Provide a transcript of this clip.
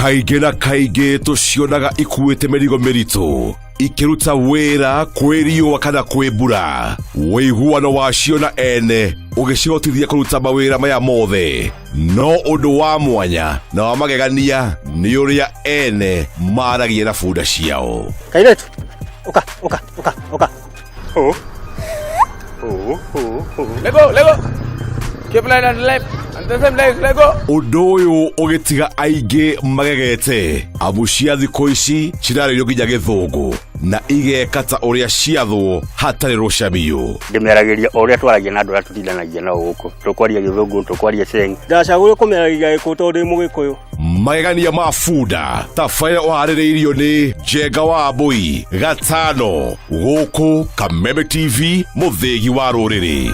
Kaingĩ na kaingĩ tũcionaga ikuĩte mĩrigo mĩritũ ikiruta wĩra kwĩ riũa kana kwĩ mbura. Wĩiguano wacio na ene ũgĩcihotithia kũruta mawĩra maya mothe. No ũndũ wa mwanya na wa magegania nĩ ũrĩa ene maragia na bunda ciao. Kairetu, oka. Lego. Keep line on the left. And the same leg, Lego. Ũndũ ũyũ ũgĩtiga aingĩ magegete. Amu cia thikũ ici cirarĩrio nginya gĩthũngũ na igeka ta ũrĩa ciathwo hatarĩ rũcamio. Ndĩmeragĩria ũrĩa twaragia na andũ arĩa tũtindanagia nao gũkũ. Tũkwaria gĩthũngũ, tũkwaria ceng. Ndacagũrire kũmeragia gĩkũ tondũ ndĩ Mũgĩkũyũ. Magegania ma bunda tabarĩra ũharĩrĩirio nĩ Njenga wa Mbũi Gatano gũkũ Kameme TV, mũthĩgi wa rũrĩrĩ.